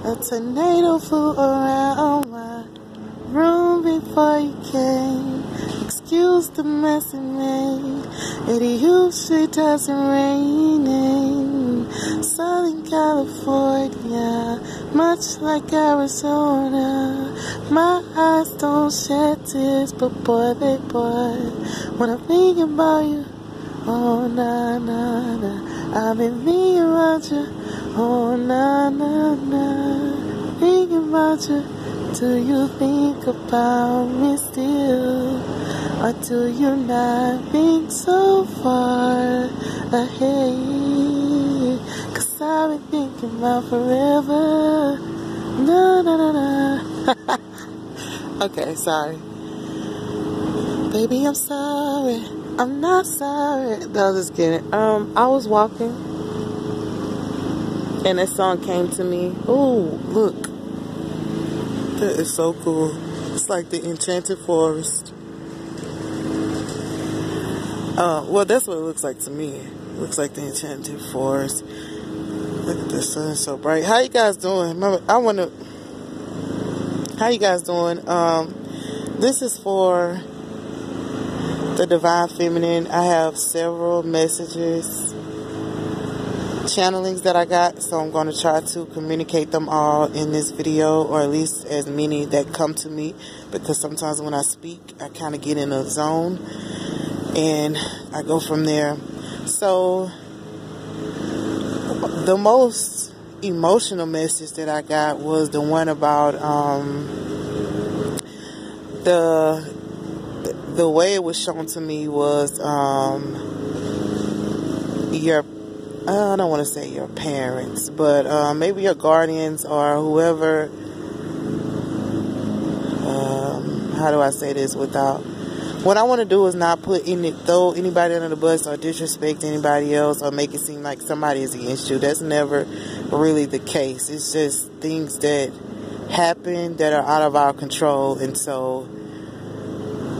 A tornado flew around my room before you came. Excuse the mess it made. It usually doesn't rain in Southern California, much like Arizona. My eyes don't shed tears, but boy, they boy, when I'm thinking about you, oh na na na, I've been thinking about you, oh na na na, thinking about you. Do you think about me still? Or do you not think so far ahead? 'Cause I've been thinking about forever. Na na na na. Okay, sorry. Baby, I'm sorry. I'm not sorry. No, I'm just kidding. I was walking and that song came to me. Oh, look. That is so cool. It's like the enchanted forest. Well, that's what it looks like to me. It looks like the enchanted forest. Look at the sun, so bright. How you guys doing? How you guys doing? This is for the Divine Feminine. I have several messages, channelings that I got, so I'm going to try to communicate them all in this video, or at least as many that come to me, because sometimes when I speak, I kind of get in a zone and I go from there. So the most emotional message that I got was the one about the way it was shown to me was your, I don't want to say your parents, but maybe your guardians or whoever. How do I say this without? What I want to do is not throw anybody under the bus or disrespect anybody else or make it seem like somebody is against you. That's never really the case. It's just things that happen that are out of our control, and so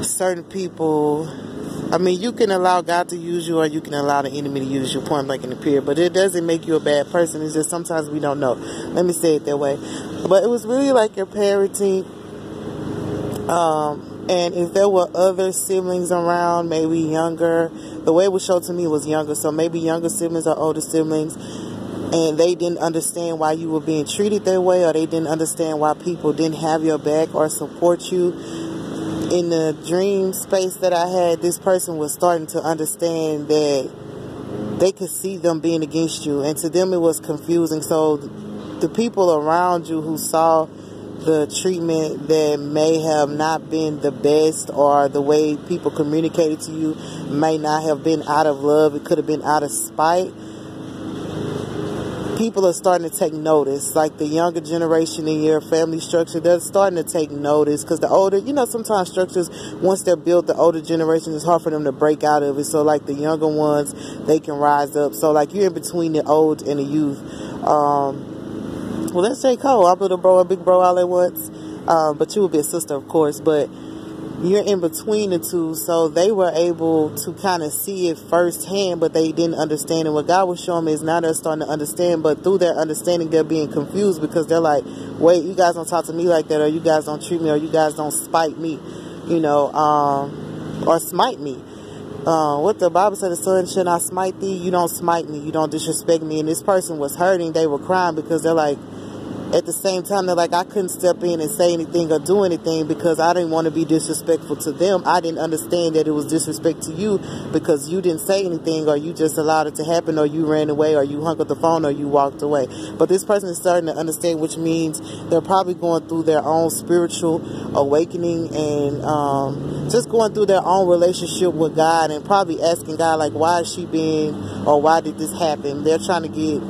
certain people, I mean, you can allow God to use you or you can allow the enemy to use you, point blank in the period. But it doesn't make you a bad person. It's just sometimes we don't know. Let me say it that way. But it was really like your parenting. And if there were other siblings around, maybe younger, the way it was shown to me was younger. So maybe younger siblings or older siblings, and they didn't understand why you were being treated that way, or they didn't understand why people didn't have your back or support you. In the dream space that I had, this person was starting to understand that they could see them being against you, and to them it was confusing. So the people around you who saw the treatment that may have not been the best, or the way people communicated to you may not have been out of love, it could have been out of spite. People are starting to take notice, like the younger generation in your family structure, they're starting to take notice, because the older, sometimes structures, once they're built, the older generation, it's hard for them to break out of it. So like the younger ones, they can rise up. So like you're in between the old and the youth. Well, let's say Cole, I'm a big bro all at once, but you would be a sister, of course, but you're in between the two, so they were able to kind of see it firsthand, but they didn't understand it. What God was showing me is now they're starting to understand, but through their understanding, they're being confused, because they're like, wait, you guys don't talk to me like that, or you guys don't treat me, or you guys don't spite me, or smite me. What the Bible said, the son should not smite thee, you don't smite me, you don't disrespect me. And this person was hurting, they were crying, because they're like, at the same time, they're like, I couldn't step in and say anything or do anything because I didn't want to be disrespectful to them. I didn't understand that it was disrespect to you because you didn't say anything, or you just allowed it to happen, or you ran away, or you hung up the phone, or you walked away. But this person is starting to understand, which means they're probably going through their own spiritual awakening and just going through their own relationship with God, and probably asking God, like, why is she being, or why did this happen? They're trying to get,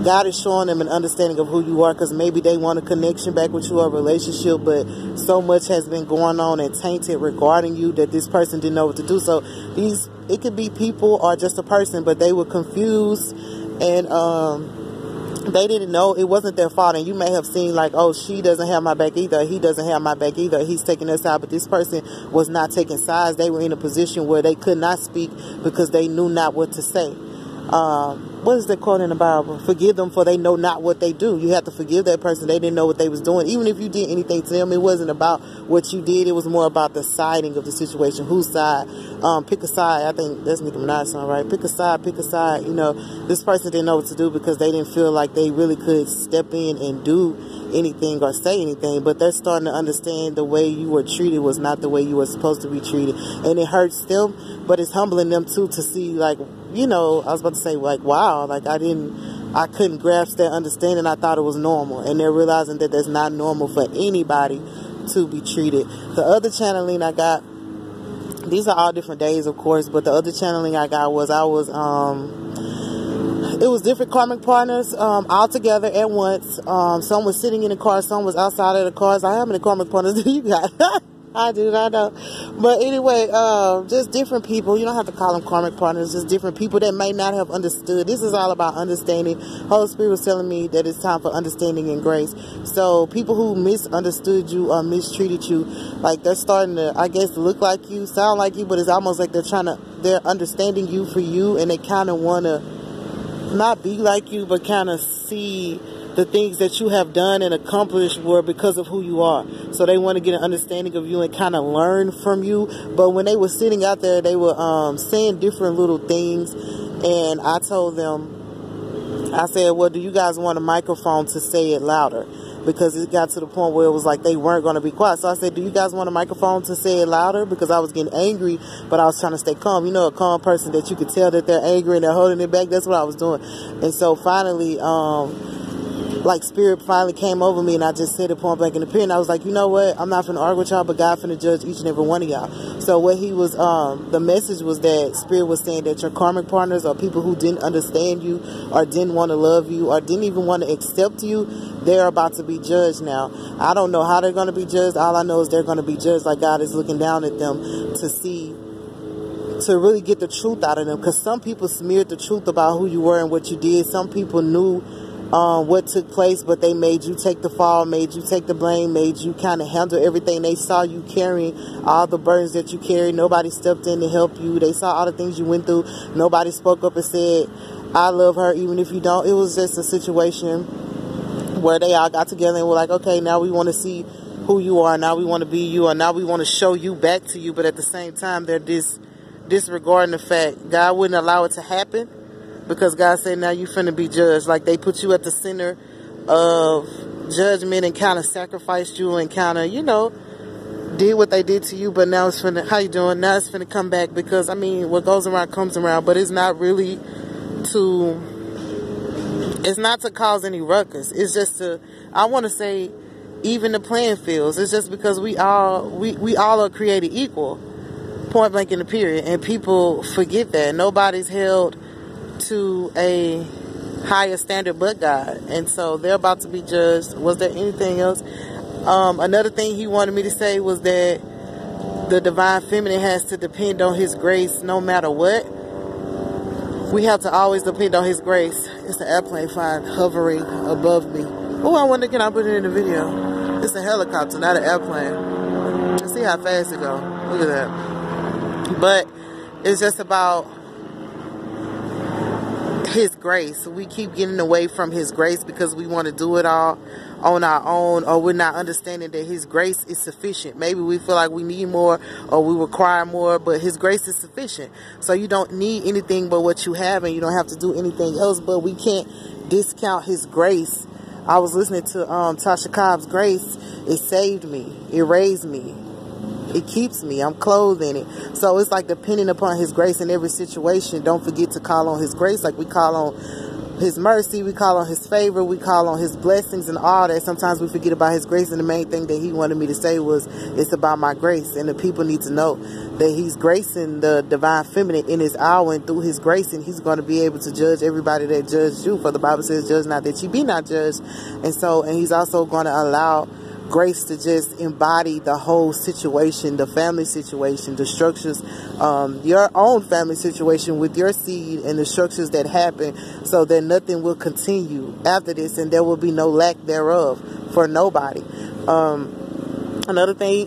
God is showing them an understanding of who you are, because maybe they want a connection back with you, or a relationship, but so much has been going on and tainted regarding you that this person didn't know what to do. So it could be people or just a person, but they were confused, and they didn't know it wasn't their fault. And you may have seen like, oh, she doesn't have my back either, he doesn't have my back either, he's taking us out. But this person was not taking sides. They were in a position where they could not speak because they knew not what to say. what is that quote in the Bible? Forgive them, for they know not what they do. You have to forgive that person. They didn't know what they was doing. Even if you did anything to them, it wasn't about what you did. It was more about the siding of the situation. Whose side? Pick a side. I think that's Nicki Minaj song, right? Pick a side, pick a side. You know, this person didn't know what to do because they didn't feel like they really could step in and do anything or say anything. But they're starting to understand the way you were treated was not the way you were supposed to be treated. And it hurts them, but it's humbling them too to see, like, you know, I was about to say, like, wow, like I couldn't grasp that understanding. I thought it was normal, and they're realizing that that's not normal for anybody to be treated. The other channeling I got, these are all different days, of course, but the other channeling I got was it was different karmic partners all together at once. Some was sitting in the car, some was outside of the cars. How many karmic partners do you got? I do not know. But anyway, just different people. You don't have to call them karmic partners. Just different people that may not have understood. This is all about understanding. Holy Spirit was telling me that it's time for understanding and grace. So people who misunderstood you or mistreated you, like they're starting to, I guess, look like you, sound like you, but it's almost like they're understanding you for you, and they kind of want to not be like you, but kind of see the things that you have done and accomplished were because of who you are. So they want to get an understanding of you and kind of learn from you. But when they were sitting out there, they were saying different little things. And I told them, I said, well, do you guys want a microphone to say it louder? Because it got to the point where it was like they weren't going to be quiet. So I said, do you guys want a microphone to say it louder? Because I was getting angry, but I was trying to stay calm. You know, a calm person that you could tell that they're angry and they're holding it back. That's what I was doing. And so finally, like spirit finally came over me, and I just said it point blank in the period. I was like, you know what? I'm not finna argue with y'all, but God finna judge each and every one of y'all. So what he was, the message was that spirit was saying that your karmic partners or people who didn't understand you or didn't want to love you or didn't even want to accept you, they're about to be judged now. I don't know how they're going to be judged. All I know is they're going to be judged, like God is looking down at them to see, to really get the truth out of them. Because some people smeared the truth about who you were and what you did. Some people knew what took place, but they made you take the fall, made you take the blame, made you kind of handle everything. They saw you carrying all the burdens that you carried. Nobody stepped in to help you. They saw all the things you went through. Nobody spoke up and said, I love her even if you don't. It was just a situation where they all got together and were like, okay, now we want to see who you are. Now we want to be you, or now we want to show you back to you. But at the same time, they're disregarding the fact God wouldn't allow it to happen. Because God said, now you finna be judged. Like they put you at the center of judgment and kind of sacrificed you and kind of, you know, did what they did to you. But now it's finna, how you doing? Now it's finna come back. Because, I mean, what goes around comes around. But it's not really it's not to cause any ruckus. It's just to, I want to say, even the playing fields. It's just because we all are created equal. Point blank in the period. And people forget that. Nobody's held to a higher standard but God, and so they're about to be judged. Was there anything else? Another thing he wanted me to say was that the divine feminine has to depend on his grace no matter what. We have to always depend on his grace. It's an airplane flying, hovering above me. Oh, I wonder, can I put it in the video? It's a helicopter, not an airplane. Let's see how fast it goes. Look at that. But it's just about his grace. We keep getting away from his grace because we want to do it all on our own, or we're not understanding that his grace is sufficient. Maybe we feel like we need more or we require more, but his grace is sufficient. So you don't need anything but what you have, and you don't have to do anything else. But we can't discount his grace. I was listening to Tasha Cobb's Grace. It saved me. It raised me. It keeps me. I'm clothed in it. So it's like depending upon his grace in every situation. Don't forget to call on his grace, like we call on his mercy, we call on his favor, we call on his blessings and all that. Sometimes we forget about his grace, and the main thing that he wanted me to say was, it's about my grace. And the people need to know that he's gracing the divine feminine in his hour, and through his grace, and he's going to be able to judge everybody that judged you. For the Bible says, judge not that ye be not judged. And he's also going to allow grace to just embody the whole situation, the family situation, the structures, your own family situation with your seed and the structures that happen, so that nothing will continue after this and there will be no lack thereof for nobody. Another thing,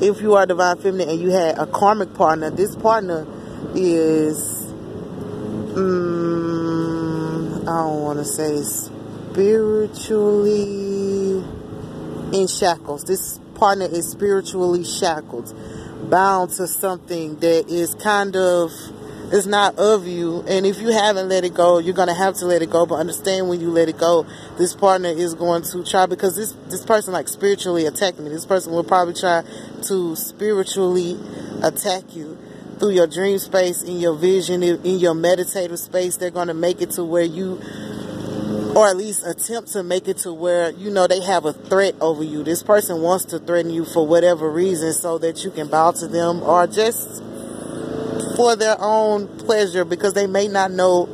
if you are divine feminine and you had a karmic partner, this partner is don't want to say spiritually in shackles. This partner is spiritually shackled, bound to something that is kind of, it's not of you. And if you haven't let it go, you're going to have to let it go. But understand, when you let it go, this partner is going to try, because this person like spiritually attacked me. This person will probably try to spiritually attack you through your dream space, in your vision, in your meditative space. They're going to make it to where you, or at least attempt to make it to where, you know, they have a threat over you. This person wants to threaten you for whatever reason, so that you can bow to them, or just for their own pleasure, because they may not know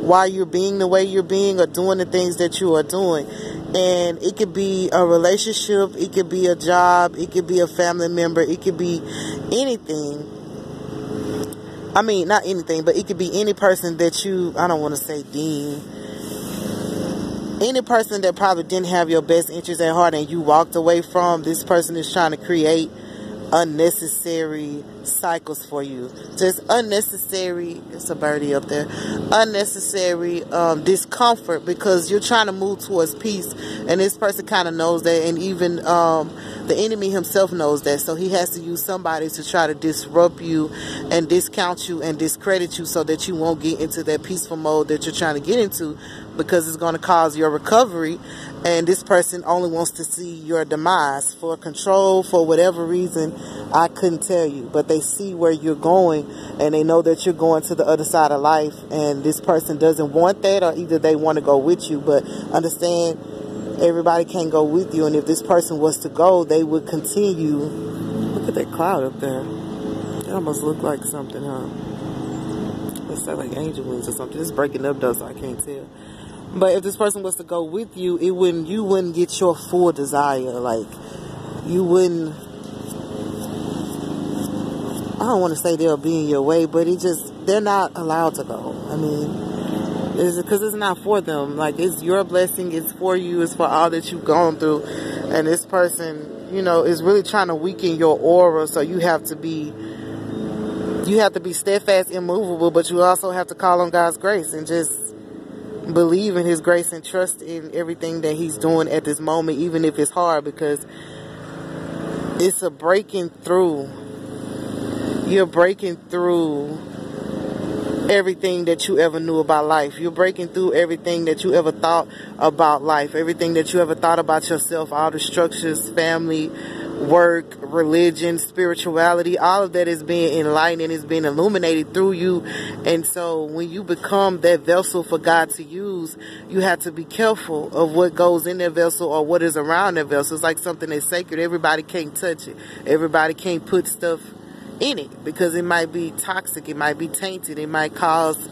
why you're being the way you're being, or doing the things that you are doing. And it could be a relationship, it could be a job, it could be a family member, it could be anything. I mean, not anything, but it could be any person that you, I don't want to say deem, any person that probably didn't have your best interest at heart and you walked away from. This person is trying to create unnecessary cycles for you. Just unnecessary, it's a birdie up there, unnecessary discomfort, because you're trying to move towards peace, and this person kind of knows that, and even the enemy himself knows that. So he has to use somebody to try to disrupt you and discount you and discredit you, so that you won't get into that peaceful mode that you're trying to get into, because it's going to cause your recovery. And this person only wants to see your demise for control, for whatever reason. I couldn't tell you, but they see where you're going, and they know that you're going to the other side of life, and this person doesn't want that, or either they want to go with you. But understand, everybody can't go with you, and if this person was to go, they would continue. Look at that cloud up there. It almost looked like something, huh? It's like angel wings or something. It's breaking up though, so I can't tell. But if this person was to go with you, you wouldn't get your full desire. Like, you wouldn't, I don't want to say they'll be in your way, but they're not allowed to go. I mean, because it's not for them. Like, it's your blessing, it's for you, it's for all that you've gone through. And this person, you know, is really trying to weaken your aura, so you have to be steadfast, immovable, but you also have to call on God's grace and just believe in his grace and trust in everything that he's doing at this moment, even if it's hard, because it's a breaking through. You're breaking through everything that you ever knew about life. You're breaking through everything that you ever thought about life, everything that you ever thought about yourself, all the structures, family, work, religion, spirituality, all of that is being enlightened and is being illuminated through you. And so when you become that vessel for God to use, you have to be careful of what goes in that vessel or what is around that vessel. It's like something that's sacred. Everybody can't touch it. Everybody can't put stuff in it, because it might be toxic, it might be tainted, it might cause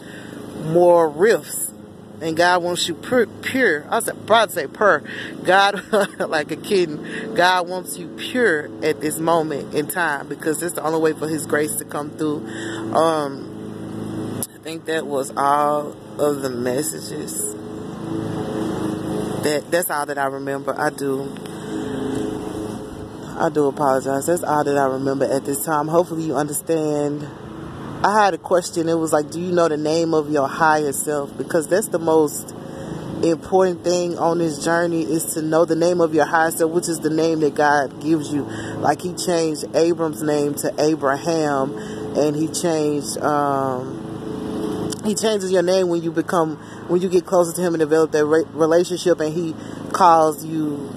more rifts. And God wants you pure. I was about to say pure. God, like a kitten, God wants you pure at this moment in time, because it's the only way for his grace to come through. I think that was all of the messages. That's all that I remember. I do apologize. That's all that I remember at this time. Hopefully you understand. I had a question. It was like, do you know the name of your higher self? Because that's the most important thing on this journey, is to know the name of your higher self, which is the name that God gives you. Like, he changed Abram's name to Abraham, and he changes your name when you get closer to him and develop that relationship, and he calls you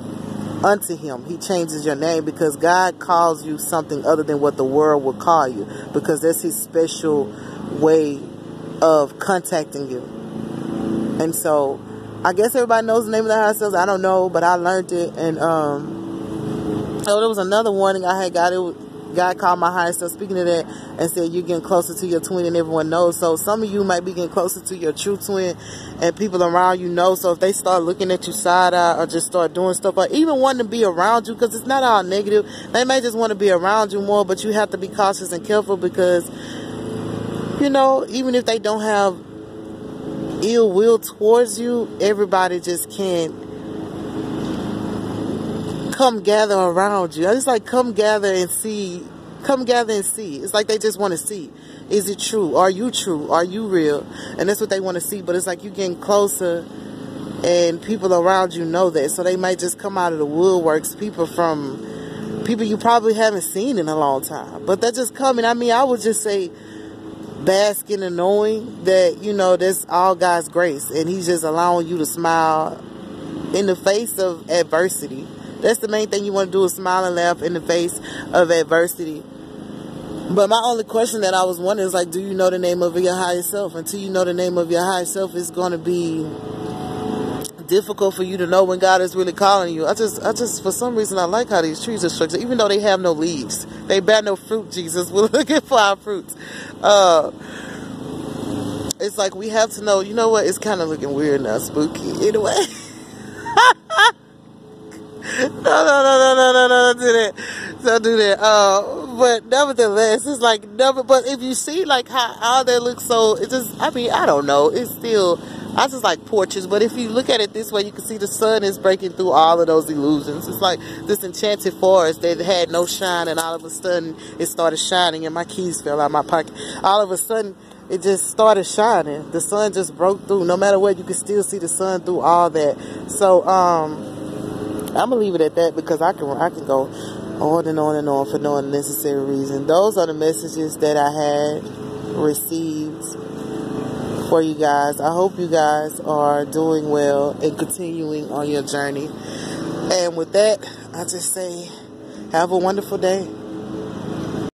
unto him. He changes your name because God calls you something other than what the world would call you, because that's his special way of contacting you. And so I guess everybody knows the name of the higher selves. I don't know, but I learned it. And so there was another warning I had got. God called my higher self, speaking of that, and said you're getting closer to your twin, and everyone knows. So some of you might be getting closer to your true twin, and people around you know. So if they start looking at you side eye, or just start doing stuff, or even wanting to be around you, because it's not all negative, they may just want to be around you more, but you have to be cautious and careful, because, you know, even if they don't have ill will towards you, everybody just can't come gather around you. I just like, come gather and see Come gather and see. It's like they just want to see. Is it true? Are you true? Are you real? And that's what they want to see. But it's like you getting closer and people around you know that. So they might just come out of the woodworks. People you probably haven't seen in a long time. But they're just coming. I mean, I would just say bask in the knowing that, you know, that's all God's grace. And he's just allowing you to smile in the face of adversity. That's the main thing you want to do, is smile and laugh in the face of adversity. But my only question that I was wondering is, like, do you know the name of your higher self? Until you know the name of your higher self, it's going to be difficult for you to know when God is really calling you. I just, for some reason, I like how these trees are structured, even though they have no leaves. They bear no fruit, Jesus. We're looking for our fruits. It's like we have to know, you know what? It's kind of looking weird now, spooky. Anyway. No, don't do that. Don't do that. But nevertheless, it's like, but if you see like how all that looks, so it just, I mean, I don't know. It's still, I just like portraits. But if you look at it this way, you can see the sun is breaking through all of those illusions. It's like this enchanted forest that had no shine, and all of a sudden it started shining, and my keys fell out of my pocket. All of a sudden, it just started shining. The sun just broke through. No matter what, you can still see the sun through all that. So, I'm gonna leave it at that, because I can go on and on and on for no unnecessary reason. Those are the messages that I had received for you guys. I hope you guys are doing well and continuing on your journey. And with that, I just say, have a wonderful day.